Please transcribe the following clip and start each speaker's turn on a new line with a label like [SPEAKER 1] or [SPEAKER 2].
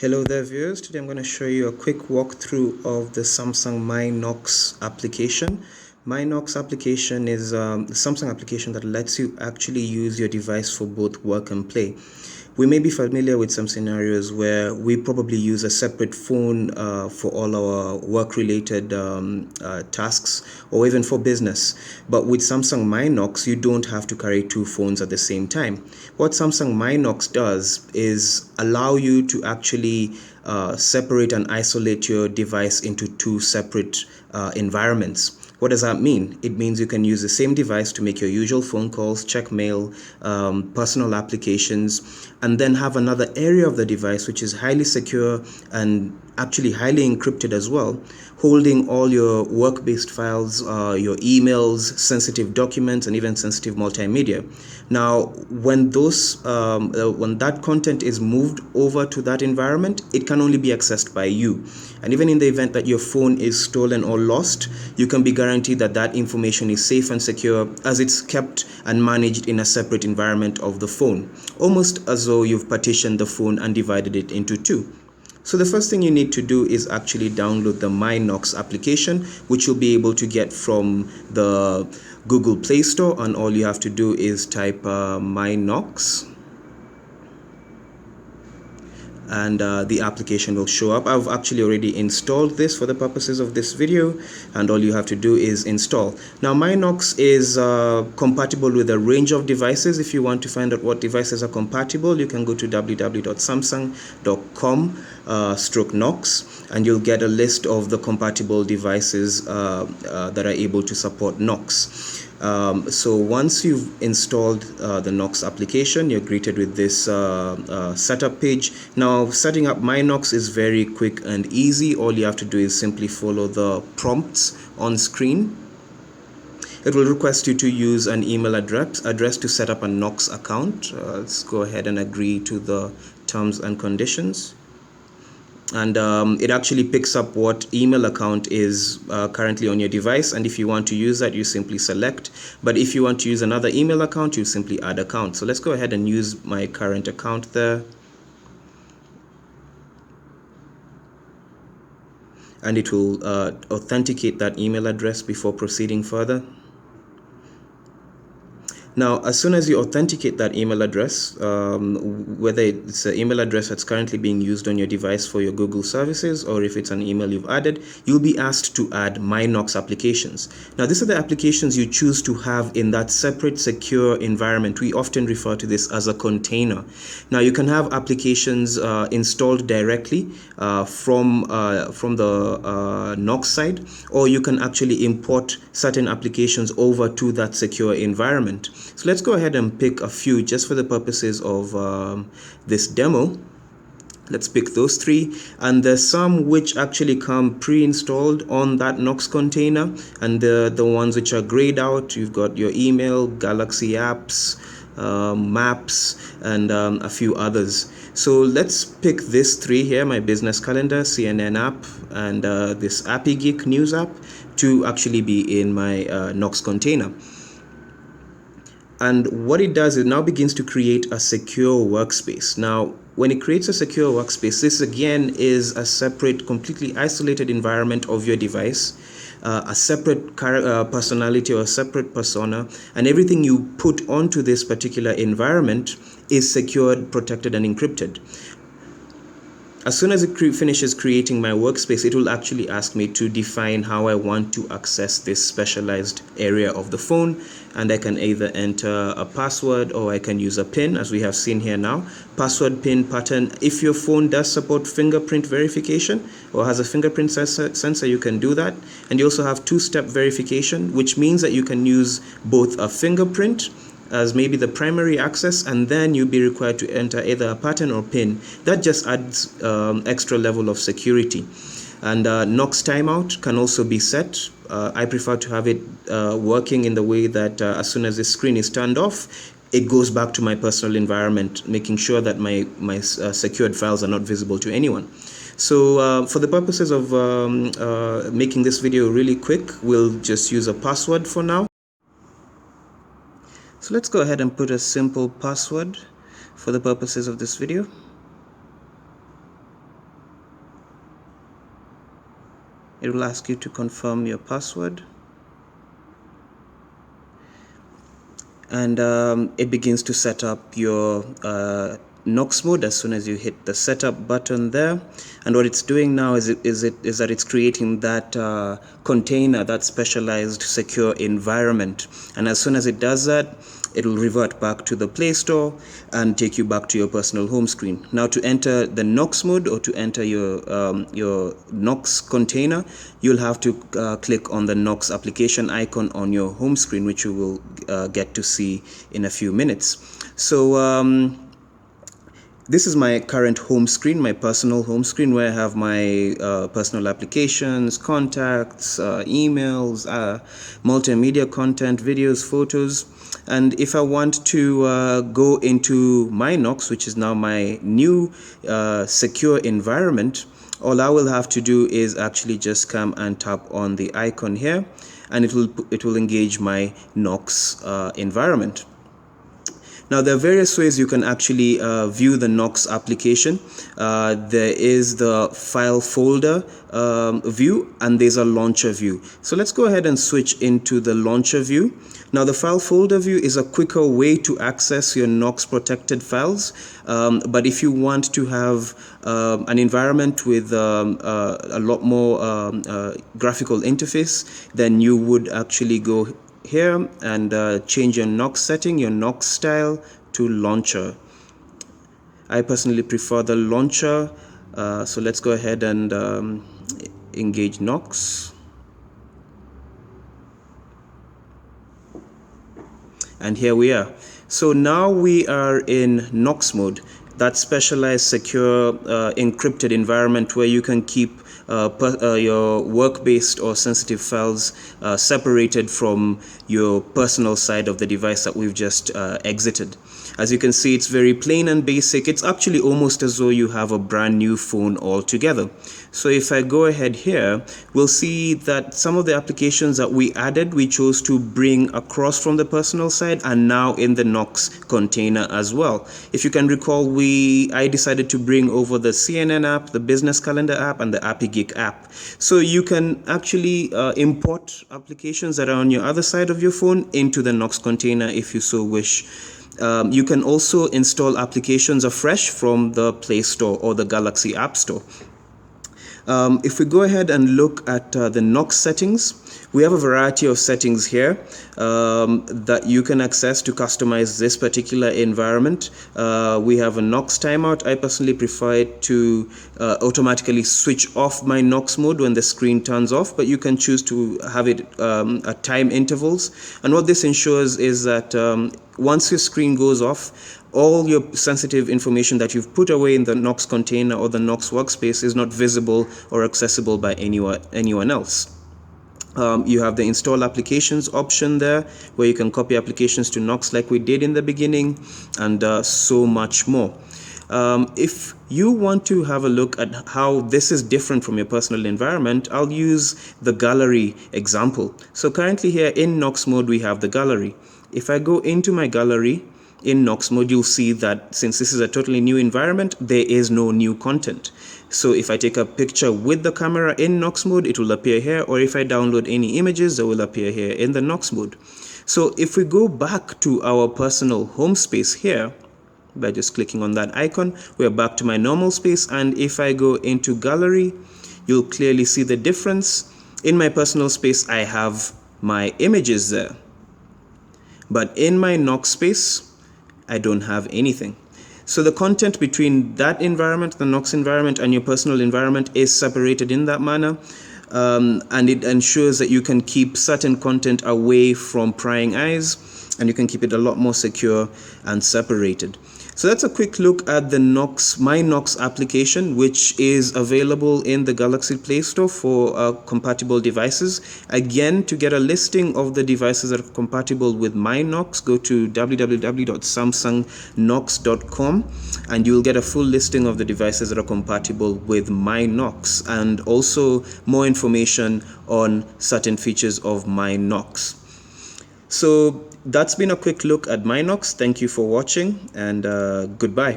[SPEAKER 1] Hello there viewers, today I'm going to show you a quick walkthrough of the Samsung My Knox application. My Knox application is a Samsung application that lets you actually use your device for both work and play. We may be familiar with some scenarios where we probably use a separate phone for all our work-related tasks or even for business. But with Samsung My Knox, you don't have to carry two phones at the same time. What Samsung My Knox does is allow you to actually separate and isolate your device into two separate environments. What does that mean? It means you can use the same device to make your usual phone calls, check mail, personal applications, and then have another area of the device which is highly secure and actually highly encrypted as well, holding all your work-based files, your emails, sensitive documents, and even sensitive multimedia. Now, when that content is moved over to that environment, it can only be accessed by you. And even in the event that your phone is stolen or lost, you can be guaranteed that that information is safe and secure as it's kept and managed in a separate environment of the phone, almost as though you've partitioned the phone and divided it into two. So the first thing you need to do is actually download the My Knox application, which you'll be able to get from the Google Play Store, and all you have to do is type My Knox, and the application will show up. I've actually already installed this for the purposes of this video, and all you have to do is install. Now, My Knox is compatible with a range of devices. If you want to find out what devices are compatible, you can go to www.samsung.com/Knox, and you'll get a list of the compatible devices that are able to support Knox. So once you've installed the Knox application, you're greeted with this setup page. Now, setting up My Knox is very quick and easy. All you have to do is simply follow the prompts on screen. It will request you to use an email address to set up a Knox account. Let's go ahead and agree to the terms and conditions. And it actually picks up what email account is currently on your device, and if you want to use that, you simply select. But if you want to use another email account, you simply add account. So let's go ahead and use my current account there, and it will authenticate that email address before proceeding further. Now, as soon as you authenticate that email address, whether it's an email address that's currently being used on your device for your Google services, or if it's an email you've added, you'll be asked to add My Knox applications. Now, these are the applications you choose to have in that separate, secure environment. We often refer to this as a container. Now, you can have applications installed directly from the Knox side, or you can actually import certain applications over to that secure environment. So let's go ahead and pick a few just for the purposes of this demo. Let's pick those three, and there's some which actually come pre-installed on that Knox container, and the ones which are grayed out, you've got your email, Galaxy apps, maps, and a few others. So let's pick this three here: my business calendar, CNN app, and this Appy Geek news app, to actually be in my Knox container. And what it does, it now begins to create a secure workspace. Now, when it creates a secure workspace, this again is a separate, completely isolated environment of your device, a separate personality or a separate persona, and everything you put onto this particular environment is secured, protected, and encrypted. As soon as it finishes creating my workspace, it will actually ask me to define how I want to access this specialized area of the phone, and I can either enter a password or I can use a PIN, as we have seen here now. Password, PIN, pattern. If your phone does support fingerprint verification or has a fingerprint sensor, you can do that. And you also have two-step verification, which means that you can use both a fingerprint as maybe the primary access, and then you'll be required to enter either a pattern or PIN. That just adds extra level of security. And Knox timeout can also be set. I prefer to have it working in the way that as soon as the screen is turned off, it goes back to my personal environment, making sure that my secured files are not visible to anyone. So for the purposes of making this video really quick, we'll just use a password for now. So let's go ahead and put a simple password for the purposes of this video. It will ask you to confirm your password. And it begins to set up your Knox mode as soon as you hit the setup button there. And what it's doing now is that it's creating that container, that specialized secure environment. And as soon as it does that, it will revert back to the Play Store and take you back to your personal home screen. Now, to enter the Knox mode or to enter your Knox container, you'll have to click on the Knox application icon on your home screen, which you will get to see in a few minutes. So this is my current home screen, my personal home screen, where I have my personal applications, contacts, emails, multimedia content, videos, photos. And if I want to go into My Knox, which is now my new secure environment, all I will have to do is actually just come and tap on the icon here, and it will engage my Knox environment. Now, there are various ways you can actually view the Knox application. There is the file folder view, and there's a launcher view. So let's go ahead and switch into the launcher view. Now, the file folder view is a quicker way to access your Knox protected files. But if you want to have an environment with a lot more graphical interface, then you would actually go here and change your Knox setting, your Knox style, to launcher. I personally prefer the launcher, so let's go ahead and engage Knox. And here we are. So now we are in Knox mode, that specialized, secure, encrypted environment where you can keep your work-based or sensitive files separated from your personal side of the device that we've just exited. As you can see, it's very plain and basic. It's actually almost as though you have a brand new phone altogether. So if I go ahead here, we'll see that some of the applications that we added, we chose to bring across from the personal side and now in the Knox container as well. If you can recall, I decided to bring over the CNN app, the business calendar app, and the Appy Geek app. So you can actually import applications that are on your other side of your phone into the Knox container if you so wish. You can also install applications afresh from the Play Store or the Galaxy App Store. If we go ahead and look at the Knox settings, we have a variety of settings here that you can access to customize this particular environment. We have a Knox timeout. I personally prefer it to automatically switch off my Knox mode when the screen turns off, but you can choose to have it at time intervals. And what this ensures is that once your screen goes off, all your sensitive information that you've put away in the Knox container or the Knox workspace is not visible or accessible by anyone else. You have the install applications option there, where you can copy applications to Knox like we did in the beginning, and so much more. If you want to have a look at how this is different from your personal environment, I'll use the gallery example. So currently here in Knox mode, we have the gallery. If I go into my gallery in Knox mode, you'll see that since this is a totally new environment, there is no new content. So if I take a picture with the camera in Knox mode, it will appear here, or if I download any images, they will appear here in the Knox mode. So if we go back to our personal home space here, by just clicking on that icon, we're back to my normal space. And if I go into gallery, you'll clearly see the difference. In my personal space, I have my images there. But in my Knox space, I don't have anything. So the content between that environment, the Knox environment, and your personal environment is separated in that manner. And it ensures that you can keep certain content away from prying eyes, and you can keep it a lot more secure and separated. So that's a quick look at the My Knox application, which is available in the Galaxy Play Store for compatible devices. Again, to get a listing of the devices that are compatible with My Knox, go to www.samsungknox.com, and you'll get a full listing of the devices that are compatible with My Knox, and also more information on certain features of My Knox. So that's been a quick look at My Knox. Thank you for watching, and goodbye.